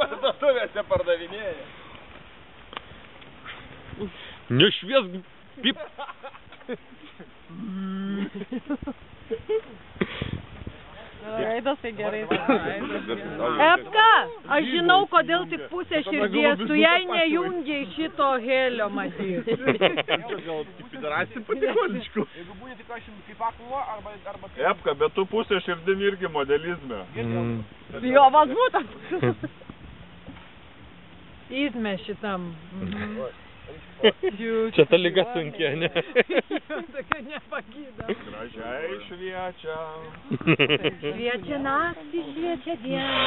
Parduotuvėse pardavinėja. Nešviesk pip. Raidas tai gerai. Epka, aš žinau, kodėl tik pusę širdies, tu jai nejungiai šito helio matyti. Gal pidarasim patikoničkų. Jeigu būni tik aš kaip akluo arba... Epka, bet tu pusę širdim irgi modelizme. Jo, vas būtent. Įsme šitam. Čia ta lyga sunkia, ne? Tokia nepagyda. Gražiai šviečia. Šviečia naktį, šviečia dieną.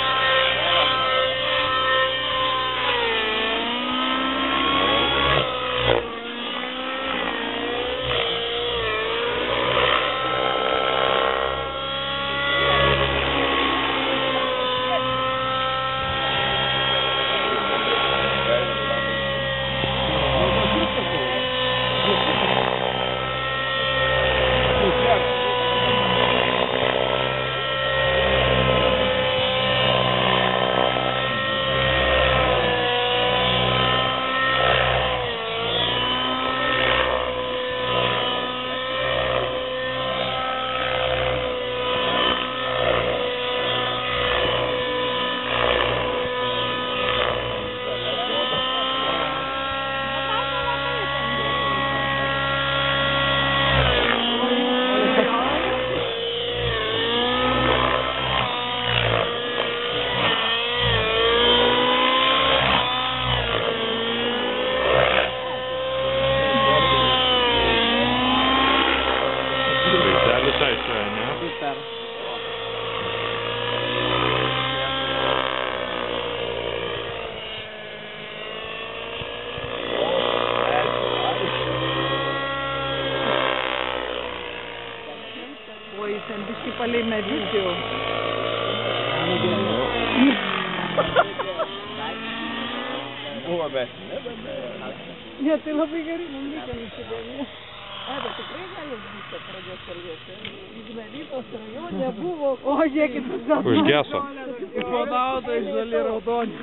Ten biškį palei medžius jau. Buvo, bet. Ne, tai labai gerai, mums reikia nusidėmė. Bet tikrai gali viską pradėti kalbėti. Ignalitos rajone buvo. O, žiūrėkit, viskas. Užgeso. Ronaudai, žali raudoni.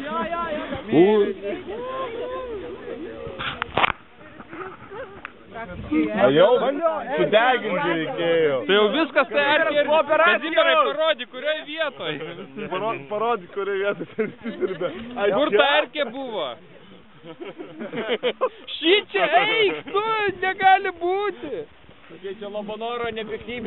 Jau sudeginti reikėjo. Tai jau viskas, tai erkė. Kazimierai, parodyk, kurioje vietoje. Parodyk, kurioje vietoje. Kur ta erkė buvo? Šičia, eik, tu, negali būti. Čia Labanoro nepiktybė.